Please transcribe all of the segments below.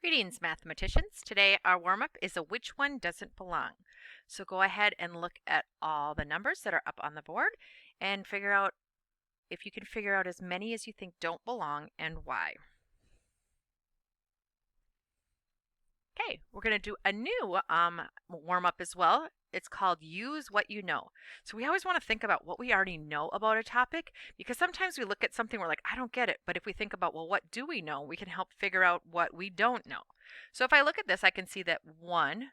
Greetings, mathematicians. Today our warm-up is a which one doesn't belong. So go ahead and look at all the numbers that are up on the board and figure out if you can figure out as many as you think don't belong and why. Okay, we're going to do a new warm-up as well. It's called Use What You Know. So we always want to think about what we already know about a topic, because sometimes we look at something, we're like, I don't get it. But if we think about, well, what do we know? We can help figure out what we don't know. So if I look at this, I can see that 1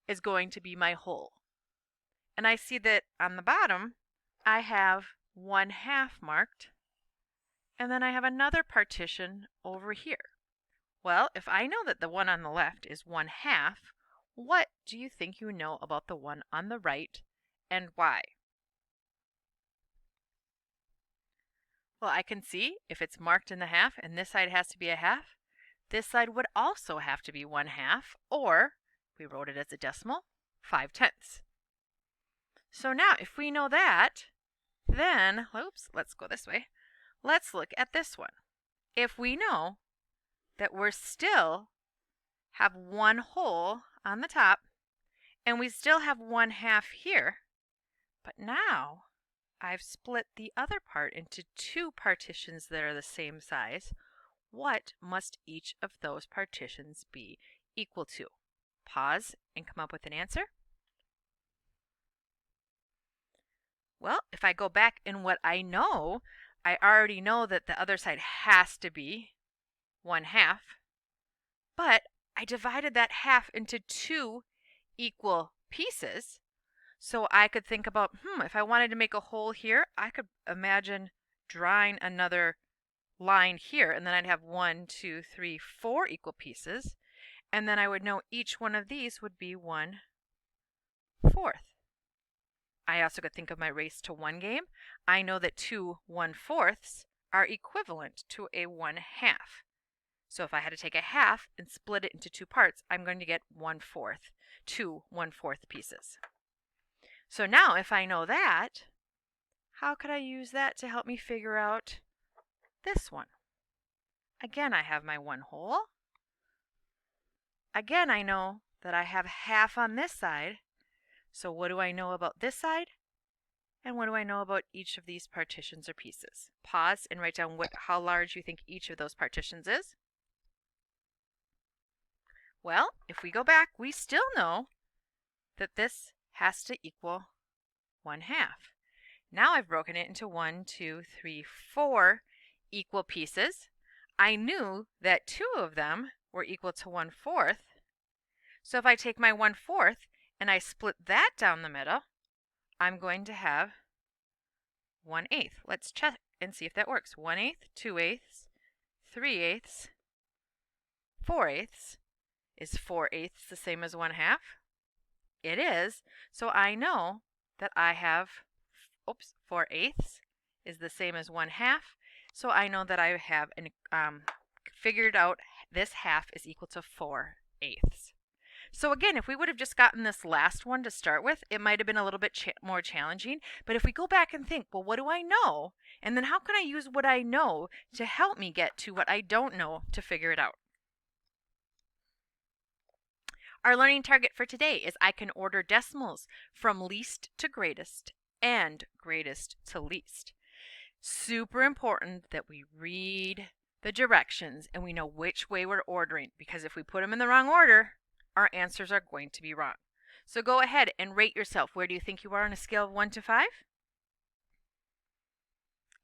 is going to be my whole. And I see that on the bottom, I have 1/2 marked, and then I have another partition over here. Well, if I know that the one on the left is 1/2, what do you think you know about the one on the right, and why? Well, I can see if it's marked in the half and this side has to be a half, this side would also have to be 1/2, or if we wrote it as a decimal, 5/10. So now if we know that, then, let's go this way. Let's look at this one. If we know that we're still have 1 whole on the top and we still have 1/2 here, but now I've split the other part into 2 partitions that are the same size, what must each of those partitions be equal to? Pause and come up with an answer. Well, if I go back in what I know, I already know that the other side has to be 1/2, but I divided that half into 2 equal pieces. So I could think about, if I wanted to make a hole here, I could imagine drawing another line here, and then I'd have 1, 2, 3, 4 equal pieces. And then I would know each one of these would be 1/4. I also could think of my race to 1 game. I know that 2 1/4 are equivalent to a 1/2. So if I had to take a half and split it into 2 parts, I'm going to get 1/4, 2 1/4 pieces. So now if I know that, how could I use that to help me figure out this one? Again, I have my 1 whole. Again, I know that I have half on this side. So what do I know about this side? And what do I know about each of these partitions or pieces? Pause and write down how large you think each of those partitions is. Well, if we go back, we still know that this has to equal 1/2. Now I've broken it into 1, 2, 3, 4 equal pieces. I knew that 2 of them were equal to 1/4. So if I take my 1/4 and I split that down the middle, I'm going to have 1/8. Let's check and see if that works. 1/8, 2/8, 3/8, 4/8. Is 4/8 the same as 1/2? It is. So I know that I have, 4/8 is the same as 1/2. So I know that I have figured out this half is equal to 4/8. So again, if we would have just gotten this last one to start with, it might have been a little bit more challenging. But if we go back and think, well, what do I know? And then how can I use what I know to help me get to what I don't know to figure it out? Our learning target for today is I can order decimals from least to greatest and greatest to least. Super important that we read the directions and we know which way we're ordering, because if we put them in the wrong order, our answers are going to be wrong. So go ahead and rate yourself. Where do you think you are on a scale of 1 to 5?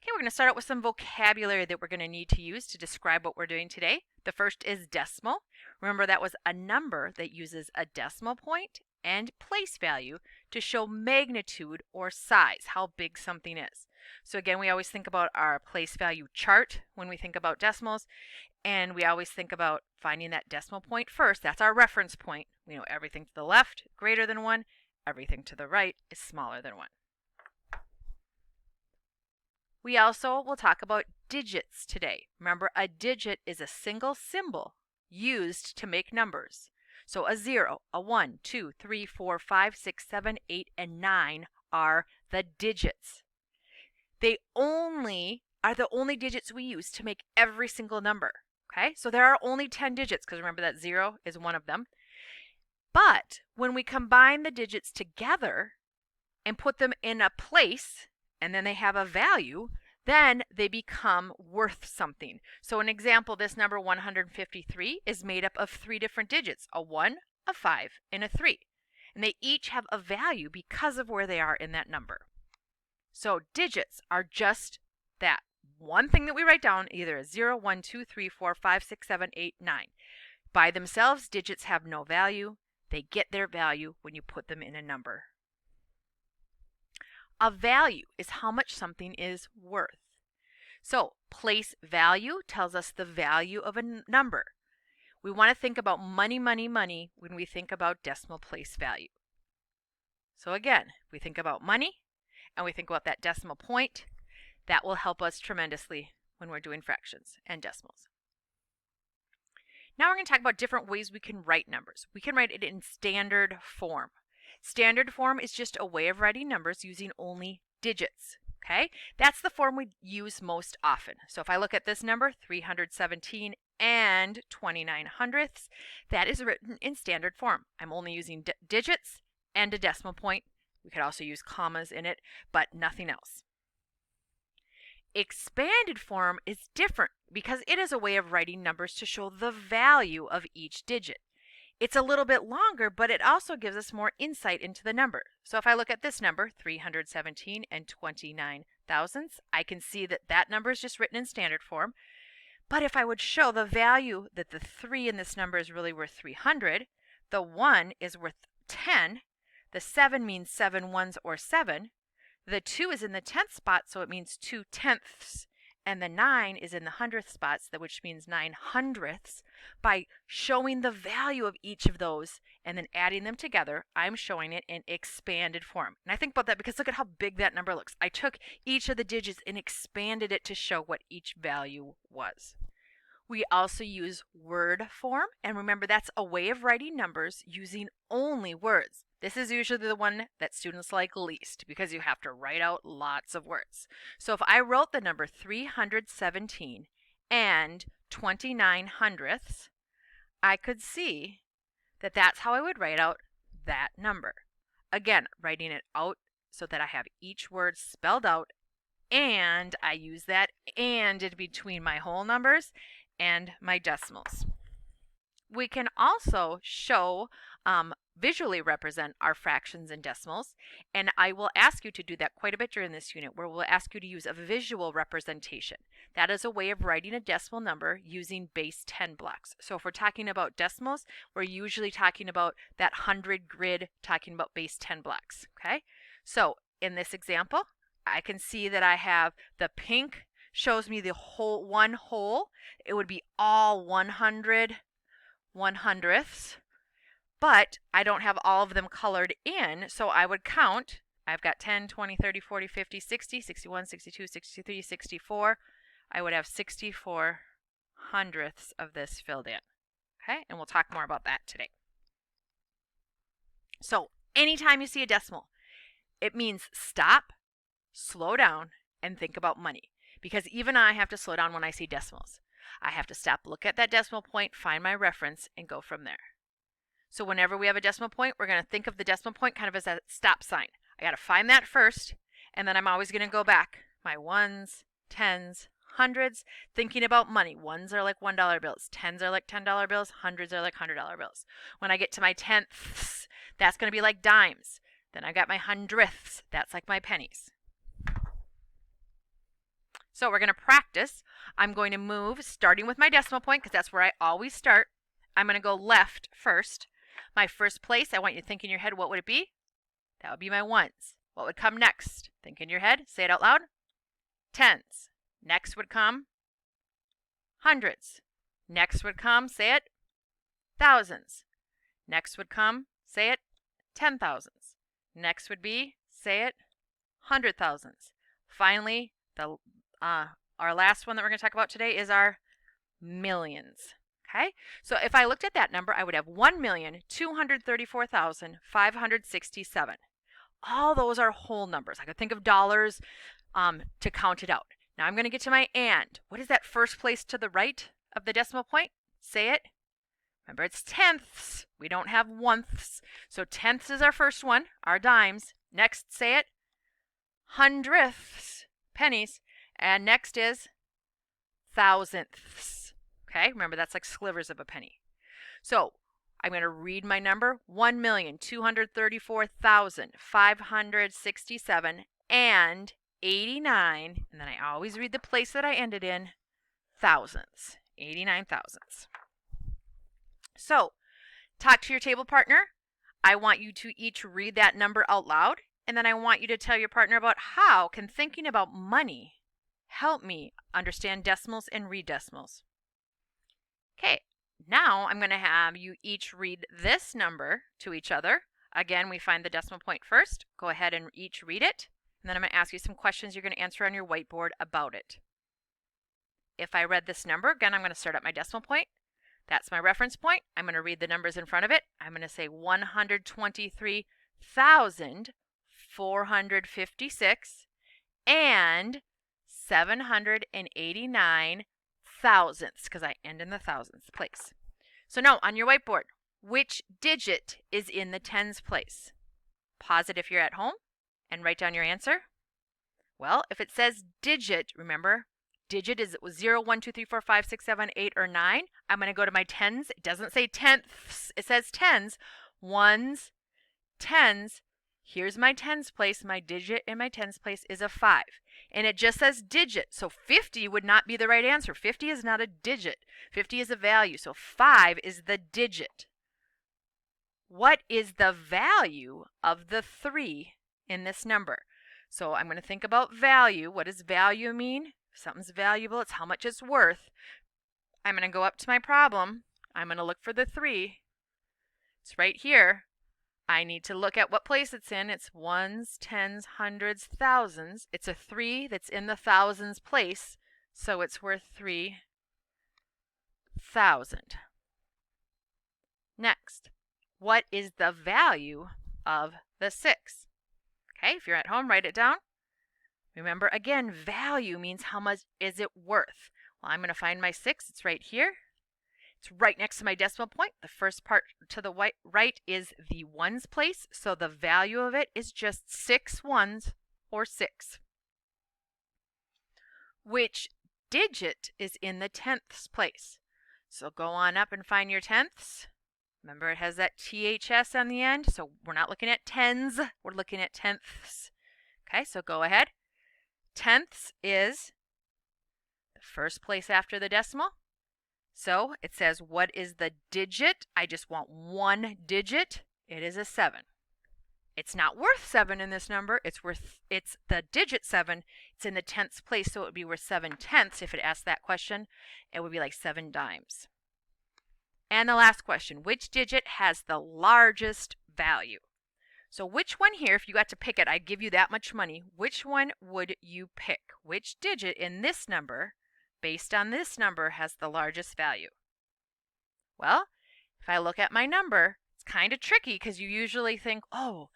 Okay, we're going to start out with some vocabulary that we're going to need to use to describe what we're doing today. The first is decimal. Remember, that was a number that uses a decimal point and place value to show magnitude or size, how big something is. So again, we always think about our place value chart when we think about decimals, and we always think about finding that decimal point first. That's our reference point. We know everything to the left, greater than 1. Everything to the right is smaller than 1. We also will talk about digits today. Remember, a digit is a single symbol used to make numbers. So a 0, a 1, 2, 3, 4, 5, 6, 7, 8, and 9 are the digits. They are the only digits we use to make every single number. Okay, so there are only 10 digits because remember that 0 is one of them. But when we combine the digits together and put them in a place and then they have a value, then they become worth something. So an example, this number 153 is made up of 3 different digits, a 1, a 5, and a 3. And they each have a value because of where they are in that number. So digits are just that one thing that we write down, either a 0, 1, 2, 3, 4, 5, 6, 7, 8, 9. By themselves, digits have no value. They get their value when you put them in a number. A value is how much something is worth. So place value tells us the value of a number. We want to think about money, money, money when we think about decimal place value. So again, we think about money and we think about that decimal point. That will help us tremendously when we're doing fractions and decimals. Now we're going to talk about different ways we can write numbers. We can write it in standard form. Standard form is just a way of writing numbers using only digits. Okay, that's the form we use most often. So if I look at this number, 317 and 29 hundredths, that is written in standard form. I'm only using digits and a decimal point. We could also use commas in it, but nothing else. Expanded form is different because it is a way of writing numbers to show the value of each digit. It's a little bit longer, but it also gives us more insight into the number. So if I look at this number, 317 and 29 thousandths, I can see that that number is just written in standard form. But if I would show the value that the 3 in this number is really worth 300, the 1 is worth 10, the 7 means 7 ones or 7, the 2 is in the 10th spot, so it means 2 tenths, and the 9 is in the 100th spot, which means 9 hundredths. By showing the value of each of those and then adding them together, I'm showing it in expanded form. And I think about that because look at how big that number looks. I took each of the digits and expanded it to show what each value was. We also use word form, and remember that's a way of writing numbers using only words. This is usually the one that students like least because you have to write out lots of words. So if I wrote the number 317 and 29 hundredths, I could see that that's how I would write out that number. Again, writing it out so that I have each word spelled out, and I use that and in between my whole numbers and my decimals. We can also show, visually represent our fractions and decimals, and I will ask you to do that quite a bit during this unit, where we'll ask you to use a visual representation. That is a way of writing a decimal number using base 10 blocks. So if we're talking about decimals, we're usually talking about that 100 grid, talking about base 10 blocks. Okay, so in this example, I can see that I have the pink shows me the whole one whole. It would be all 100 100ths, but I don't have all of them colored in, so I would count. I've got 10, 20, 30, 40, 50, 60, 61, 62, 63, 64. I would have 64 hundredths of this filled in. Okay, and we'll talk more about that today. So anytime you see a decimal, it means stop, slow down, and think about money. Because even I have to slow down when I see decimals. I have to stop, look at that decimal point, find my reference, and go from there. So whenever we have a decimal point, we're going to think of the decimal point kind of as a stop sign. I got to find that first, and then I'm always going to go back. My ones, tens, hundreds, thinking about money. Ones are like $1 bills, tens are like $10 bills, hundreds are like $100 bills. When I get to my tenths, that's going to be like dimes. Then I've got my hundredths, that's like my pennies. So we're going to practice. I'm going to move starting with my decimal point because that's where I always start. I'm going to go left first. My first place, I want you to think in your head, what would it be? That would be my ones. What would come next? Think in your head. Say it out loud. Tens. Next would come hundreds. Next would come, say it, thousands. Next would come, say it, 10,000s. Next would be, say it, 100,000s. Finally, our last one that we're going to talk about today is our millions. Okay, so if I looked at that number, I would have 1,234,567. All those are whole numbers. I could think of dollars to count it out. Now I'm going to get to my and. What is that first place to the right? of the decimal point? Say it. Remember, it's tenths. We don't have oneths. So tenths is our first one, our dimes. Next, say it. Hundredths, pennies. And next is thousandths. Okay, remember that's like slivers of a penny. So I'm going to read my number, 1,234,567 and 89, and then I always read the place that I ended in, thousandths, 89 thousandths. So, talk to your table partner. I want you to each read that number out loud, and then I want you to tell your partner about how can thinking about money help me understand decimals and read decimals. Okay, now I'm going to have you each read this number to each other. Again, we find the decimal point first. Go ahead and each read it. And then I'm going to ask you some questions you're going to answer on your whiteboard about it. If I read this number, again, I'm going to start at my decimal point. That's my reference point. I'm going to read the numbers in front of it. I'm going to say 123,456 and 789 thousandths, because I end in the thousandths place. So now on your whiteboard, which digit is in the tens place? Pause it if you're at home and write down your answer. Well, if it says digit, remember, digit is 0, 1, 2, 3, 4, 5, 6, 7, 8, or 9. I'm going to go to my tens. It doesn't say tenths. It says tens. Ones, tens. Here's my tens place. My digit in my tens place is a 5. And it just says digit. So 50 would not be the right answer. 50 is not a digit. 50 is a value. So 5 is the digit. What is the value of the 3 in this number? So I'm going to think about value. What does value mean? If something's valuable, it's how much it's worth. I'm going to go up to my problem. I'm going to look for the 3. It's right here. I need to look at what place it's in. It's ones, tens, hundreds, thousands. It's a 3 that's in the thousands place, so it's worth 3,000. Next, what is the value of the 6? Okay, if you're at home, write it down. Remember, again, value means how much is it worth. Well, I'm going to find my 6. It's right here. It's right next to my decimal point. The first part to the right is the ones place, so the value of it is just 6 ones, or 6. Which digit is in the tenths place? So go on up and find your tenths. Remember, it has that THS on the end, so we're not looking at tens, we're looking at tenths. Okay, so go ahead. Tenths is the first place after the decimal. So it says, what is the digit? I just want one digit. It is a 7. It's not worth 7 in this number. It's the digit 7. It's in the tenths place, so it would be worth 7/10 if it asked that question. It would be like 7 dimes. And the last question, which digit has the largest value? So which one here, if you got to pick it, I'd give you that much money. Which one would you pick? Which digit in this number, based on this number, has the largest value? Well, if I look at my number, it's kind of tricky because you usually think, oh,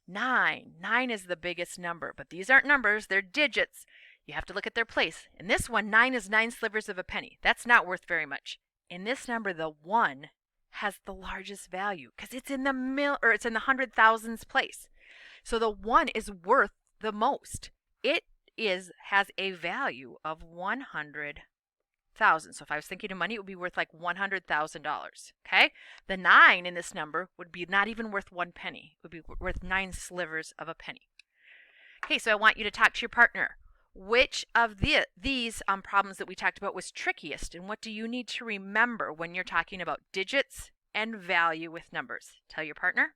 9. 9 is the biggest number, but these aren't numbers, they're digits. You have to look at their place. In this one, 9 is 9 slivers of a penny. That's not worth very much. In this number, the 1 has the largest value because it's in the it's in the hundred thousands place. So the 1 is worth the most. It has a value of 100,000. So if I was thinking of money, it would be worth like $100,000. Okay? The 9 in this number would be not even worth 1 penny. It would be worth 9 slivers of a penny. Okay, so I want you to talk to your partner. Which of these problems that we talked about was trickiest, and what do you need to remember when you're talking about digits and value with numbers? Tell your partner.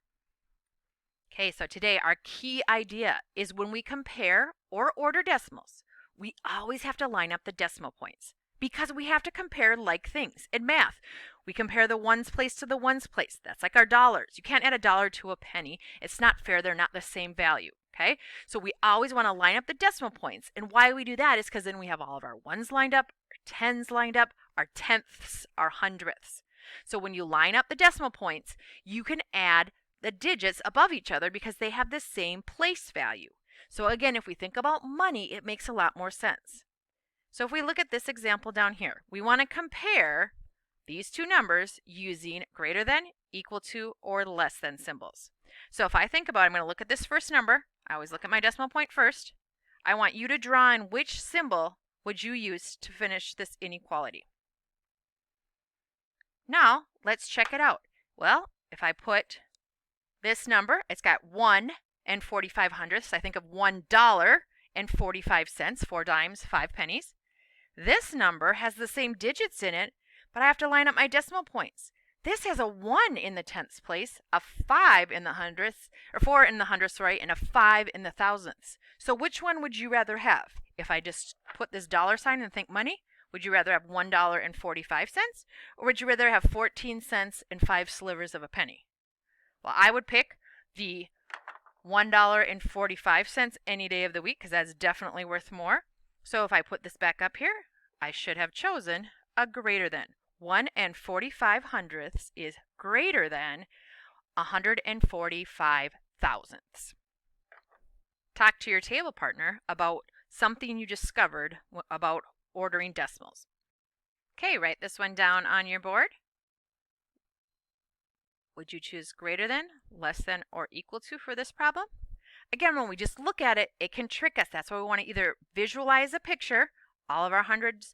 Okay, so today our key idea is when we compare or order decimals, we always have to line up the decimal points because we have to compare like things. In math, we compare the ones place to the ones place. That's like our dollars. You can't add a dollar to a penny. It's not fair. They're not the same value. Okay, so we always want to line up the decimal points. And why we do that is because then we have all of our ones lined up, our tens lined up, our tenths, our hundredths. So when you line up the decimal points, you can add the digits above each other because they have the same place value. So again, if we think about money, it makes a lot more sense. So if we look at this example down here, we want to compare these two numbers using greater than, equal to, or less than symbols. So if I think about it, I'm going to look at this first number. I always look at my decimal point first. I want you to draw in which symbol would you use to finish this inequality. Now, let's check it out. Well, if I put this number, it's got 1 and 45 hundredths. I think of $1.45, 4 dimes, 5 pennies. This number has the same digits in it, but I have to line up my decimal points. This has a 1 in the tenths place, a 5 in the hundredths, or 4 in the hundredths, sorry, and a 5 in the thousandths. So which one would you rather have? If I just put this dollar sign and think money, would you rather have $1.45, or would you rather have 14 cents and 5 slivers of a penny? Well, I would pick the $1.45 any day of the week because that's definitely worth more. So if I put this back up here, I should have chosen a greater than. 1 and 45 hundredths is greater than 145 thousandths. Talk to your table partner about something you discovered about ordering decimals. Okay, write this one down on your board. Would you choose greater than, less than, or equal to for this problem? Again, when we just look at it, it can trick us. That's why we want to either visualize a picture, all of our hundreds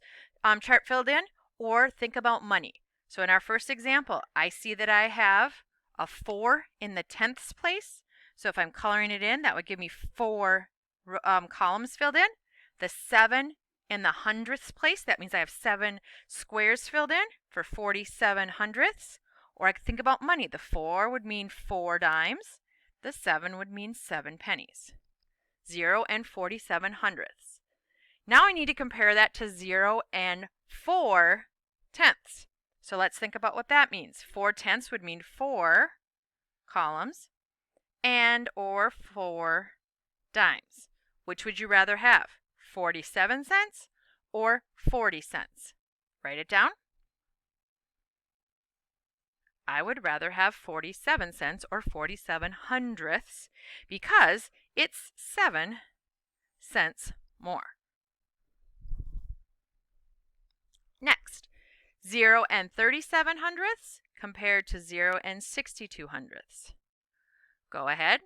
chart filled in, or think about money. So in our first example, I see that I have a 4 in the tenths place. So if I'm coloring it in, that would give me 4 columns filled in. The 7 in the hundredths place, that means I have 7 squares filled in for 47 hundredths. Or I could think about money. The 4 would mean 4 dimes. The 7 would mean 7 pennies. 0 and 47 hundredths. Now I need to compare that to 0 and 4 tenths. So let's think about what that means. 4 tenths would mean 4 columns and or 4 dimes. Which would you rather have? 47 cents or 40 cents? Write it down. I would rather have 47 cents or 47 hundredths because it's 7 cents more. Next, 0 and 37 hundredths compared to 0 and 62 hundredths. Go ahead.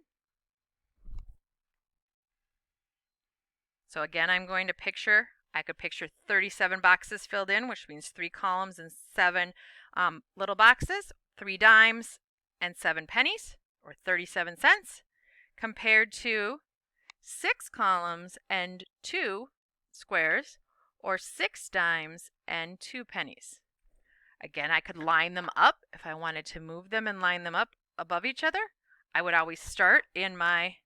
So again, I'm going to picture, I could picture 37 boxes filled in, which means 3 columns and 7 little boxes. 3 dimes and 7 pennies, or 37 cents, compared to 6 columns and 2 squares, or 6 dimes and 2 pennies. Again, I could line them up. If I wanted to move them and line them up above each other, I would always start in my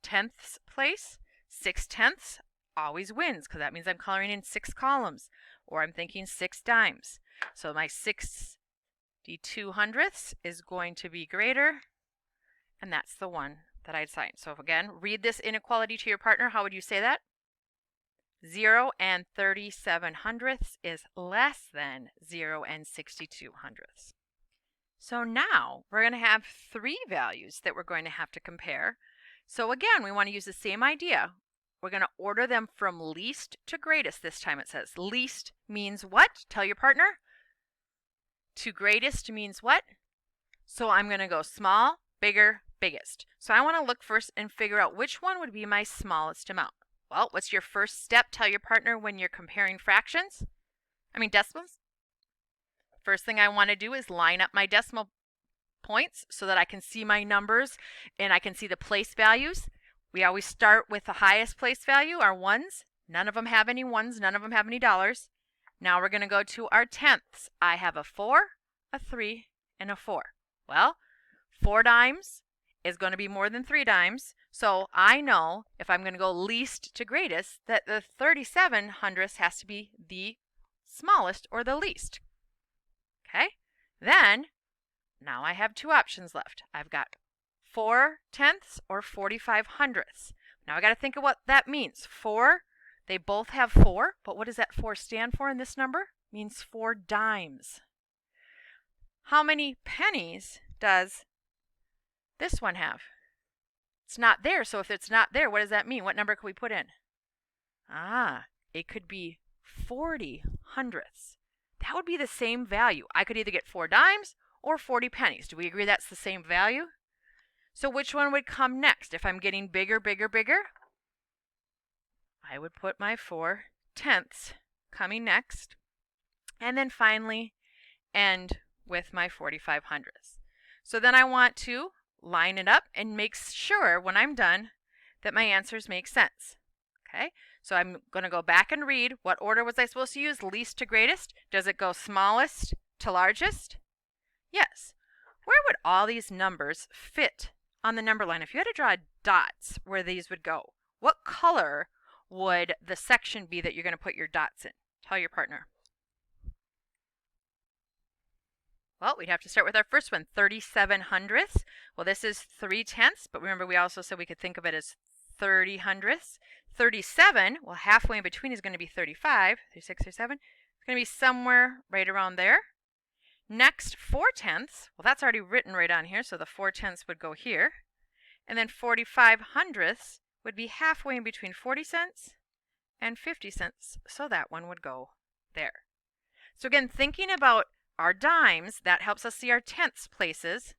tenths place. 6 tenths always wins because that means I'm coloring in 6 columns, or I'm thinking 6 dimes. So my 62 hundredths is going to be greater, and that's the one that I'd sign. So again, read this inequality to your partner. How would you say that? 0 and 37 hundredths is less than 0 and 62 hundredths. So now we're going to have 3 values that we're going to have to compare. So again, we want to use the same idea. We're going to order them from least to greatest this time. It says least means what? Tell your partner. To greatest means what? So I'm going to go small, bigger, biggest. So I want to look first and figure out which one would be my smallest amount. Well, what's your first step? Tell your partner when you're comparing fractions. Decimals. First thing I want to do is line up my decimal points so that I can see my numbers and I can see the place values. We always start with the highest place value, our ones. None of them have any ones, none of them have any dollars. Now we're going to go to our tenths. I have a 4, a 3, and a 4. Well, 4 dimes is going to be more than 3 dimes. So I know if I'm going to go least to greatest that the 37 hundredths has to be the smallest or the least. Okay? Then, now I have 2 options left. I've got 4 tenths or 45 hundredths. Now I got to think of what that means. 4, they both have 4, but what does that 4 stand for in this number? It means 4 dimes. How many pennies does this one have? It's not there, so if it's not there, what does that mean? What number can we put in? It could be 40 hundredths. That would be the same value. I could either get 4 dimes or 40 pennies. Do we agree that's the same value? So which one would come next? If I'm getting bigger, bigger, bigger, I would put my 4 tenths coming next. And then finally end with my 45 hundredths. So then I want to line it up and make sure when I'm done that my answers make sense. Okay, so I'm going to go back and read what order was I supposed to use, least to greatest. Does it go smallest to largest? Yes. Where would all these numbers fit on the number line? If you had to draw dots where these would go, what color would the section be that you're going to put your dots in? Tell your partner. Well, we'd have to start with our first one, 37 hundredths. Well, this is 3 tenths, but remember we also said we could think of it as 30 hundredths. 37, well, halfway in between is going to be 35, 36, 37. It's going to be somewhere right around there. Next, 4 tenths. Well, that's already written right on here, so the 4 tenths would go here. And then 45 hundredths would be halfway in between 40 cents and 50 cents, so that one would go there. So again, thinking about our dimes, that helps us see our tenths places.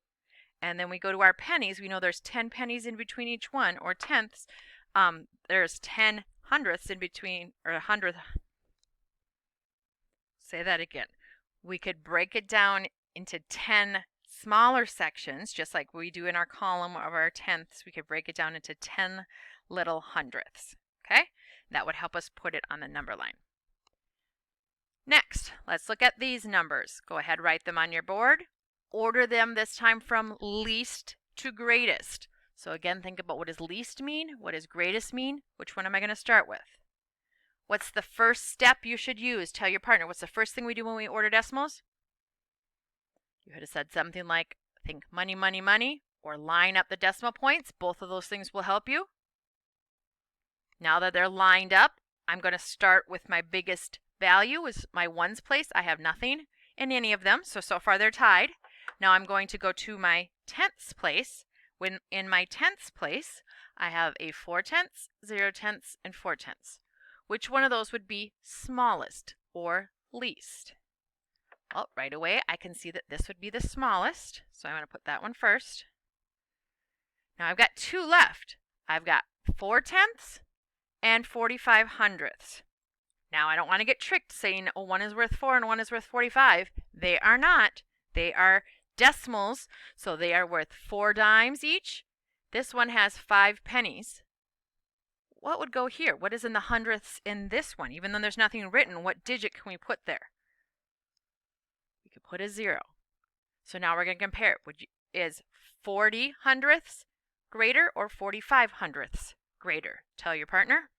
And then we go to our pennies. We know there's 10 pennies in between each one, or tenths. There's 10 hundredths in between, or a hundredth. Say that again. We could break it down into 10 smaller sections, just like we do in our column of our tenths. We could break it down into 10 little hundredths. Okay? That would help us put it on the number line. Next, let's look at these numbers. Go ahead, write them on your board. Order them this time from least to greatest. So again, think about what does least mean? What does greatest mean? Which one am I going to start with? What's the first step you should use? Tell your partner, what's the first thing we do when we order decimals? You could have said something like, think money, money, money, or line up the decimal points. Both of those things will help you. Now that they're lined up, I'm going to start with my biggest value is my ones place. I have nothing in any of them, so far they're tied. Now I'm going to go to my tenths place. When in my tenths place, I have a 4 tenths, 0 tenths, and 4 tenths. Which one of those would be smallest or least? Well, right away I can see that this would be the smallest, so I'm going to put that one first. Now I've got 2 left. I've got 4 tenths and 45 hundredths. Now, I don't want to get tricked saying, oh, one is worth 4 and one is worth 45. They are not. They are decimals, so they are worth 4 dimes each. This one has 5 pennies. What would go here? What is in the hundredths in this one? Even though there's nothing written, what digit can we put there? We could put a 0. So now we're going to compare. Is 40 hundredths greater or 45 hundredths greater? Tell your partner.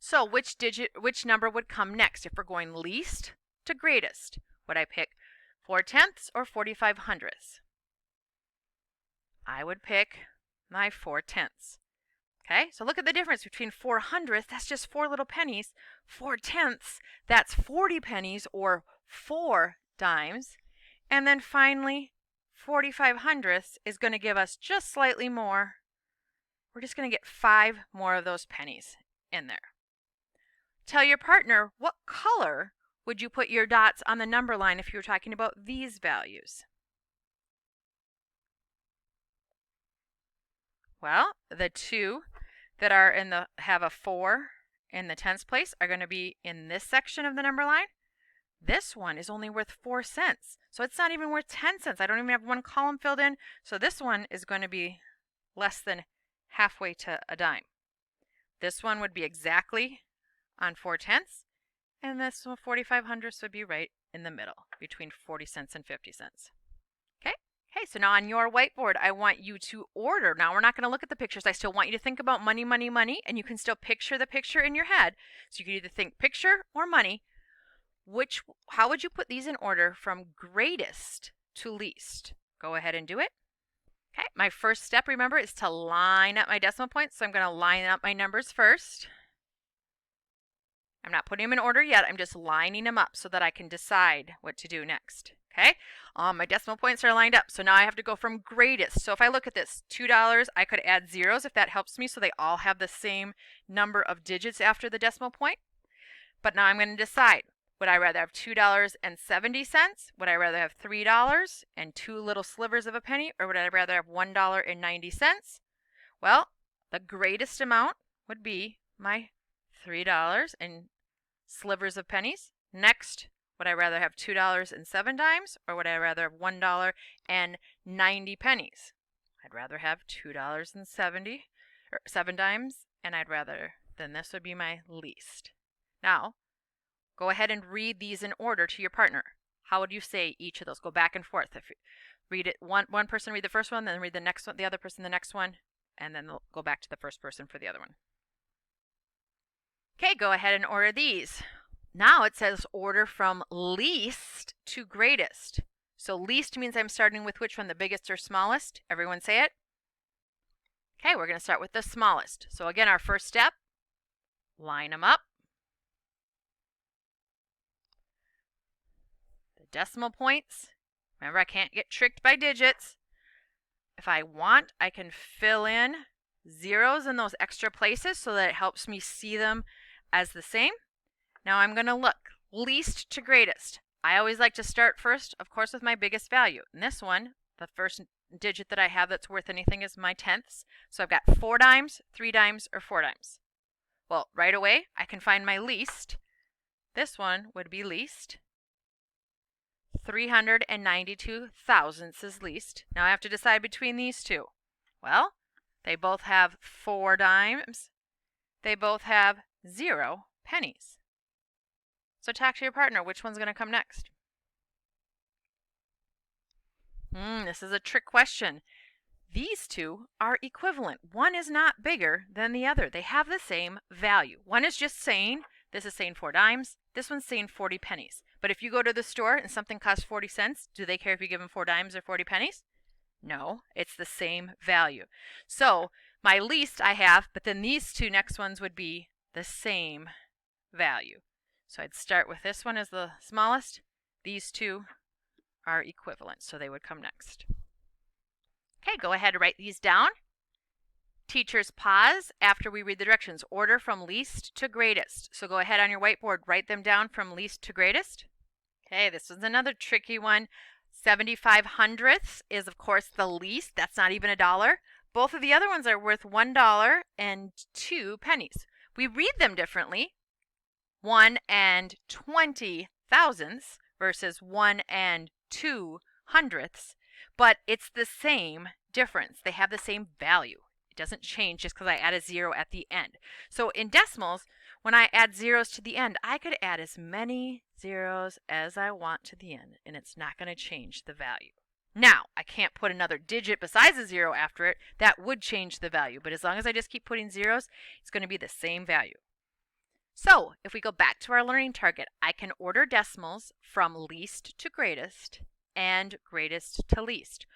So which number would come next if we're going least to greatest? Would I pick 4 tenths or 45 hundredths? I would pick my 4 tenths. Okay, so look at the difference between 4 hundredths, that's just 4 little pennies. 4 tenths, that's 40 pennies or 4 dimes. And then finally, 45 hundredths is going to give us just slightly more. We're just going to get 5 more of those pennies in there. Tell your partner, what color would you put your dots on the number line if you were talking about these values? Well, the 2 that are have a 4 in the tenths place are going to be in this section of the number line. This one is only worth 4 cents, so it's not even worth 10 cents. I don't even have one column filled in, so this one is going to be less than halfway to a dime. This one would be exactly on 4 tenths, and this 45 hundredths would be right in the middle between 40 cents and 50 cents. Okay, so now on your whiteboard, I want you to order. Now we're not going to look at the pictures. I still want you to think about money, money, money, and you can still picture the picture in your head. So you can either think picture or money. How would you put these in order from greatest to least? Go ahead and do it. Okay, my first step, remember, is to line up my decimal points. So I'm going to line up my numbers first. I'm not putting them in order yet. I'm just lining them up so that I can decide what to do next. Okay, my decimal points are lined up. So now I have to go from greatest. So if I look at this, $2, I could add zeros if that helps me so they all have the same number of digits after the decimal point. But now I'm going to decide, would I rather have $2.70? Would I rather have $3 and 2 little slivers of a penny? Or would I rather have $1.90? Well, the greatest amount would be my $3 and slivers of pennies. Next, would I rather have $2.07 or would I rather have $1.90? I'd rather have $2.70 or 7 dimes, and then this would be my least. Now, go ahead and read these in order to your partner. How would you say each of those? Go back and forth. If you read it, one person read the first one, then read the next one, the other person the next one, and then go back to the first person for the other one. Okay, go ahead and order these. Now it says order from least to greatest. So least means I'm starting with which one, the biggest or smallest? Everyone say it. Okay, we're going to start with the smallest. So again, our first step, line them up. The decimal points. Remember, I can't get tricked by digits. If I want, I can fill in zeros in those extra places so that it helps me see them as the same. Now I'm going to look least to greatest. I always like to start first, of course, with my biggest value. In this one, the first digit that I have that's worth anything is my tenths. So I've got 4 dimes, 3 dimes, or 4 dimes. Well, right away, I can find my least. This one would be least. 392 thousandths is least. Now I have to decide between these two. Well, they both have 4 dimes. They both have 0 pennies. So talk to your partner. Which one's going to come next? This is a trick question. These two are equivalent. One is not bigger than the other. They have the same value. One is just saying, this is saying 4 dimes. This one's saying 40 pennies. But if you go to the store and something costs 40 cents, do they care if you give them 4 dimes or 40 pennies? No, it's the same value. So my least I have, but then these two next ones would be the same value. So I'd start with this one as the smallest. These two are equivalent, so they would come next. Okay, go ahead and write these down. Teachers pause after we read the directions. Order from least to greatest. So go ahead on your whiteboard, write them down from least to greatest. Okay, this is another tricky one. 75 hundredths is, of course, the least. That's not even $1. Both of the other ones are worth $1 and 2 pennies. We read them differently. 1 and 20 thousandths versus 1 and 2 hundredths, but it's the same difference. They have the same value. It doesn't change just because I add a 0 at the end. So in decimals, when I add zeros to the end, I could add as many zeros as I want to the end, and it's not going to change the value. Now, I can't put another digit besides a 0 after it. That would change the value, but as long as I just keep putting zeros, it's going to be the same value. So if we go back to our learning target, I can order decimals from least to greatest and greatest to least.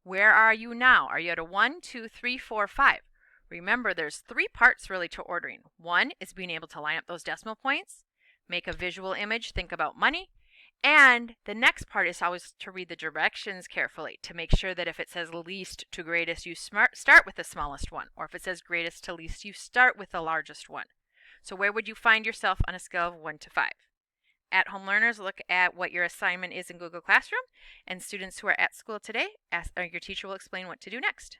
Where are you now? Are you at a 1, 2, 3, 4, 5? Remember, there's 3 parts really to ordering. One is being able to line up those decimal points, make a visual image, think about money. And the next part is always to read the directions carefully to make sure that if it says least to greatest, you start with the smallest one. Or if it says greatest to least, you start with the largest one. So where would you find yourself on a scale of 1 to 5? At-home learners, look at what your assignment is in Google Classroom. And students who are at school today, your teacher will explain what to do next.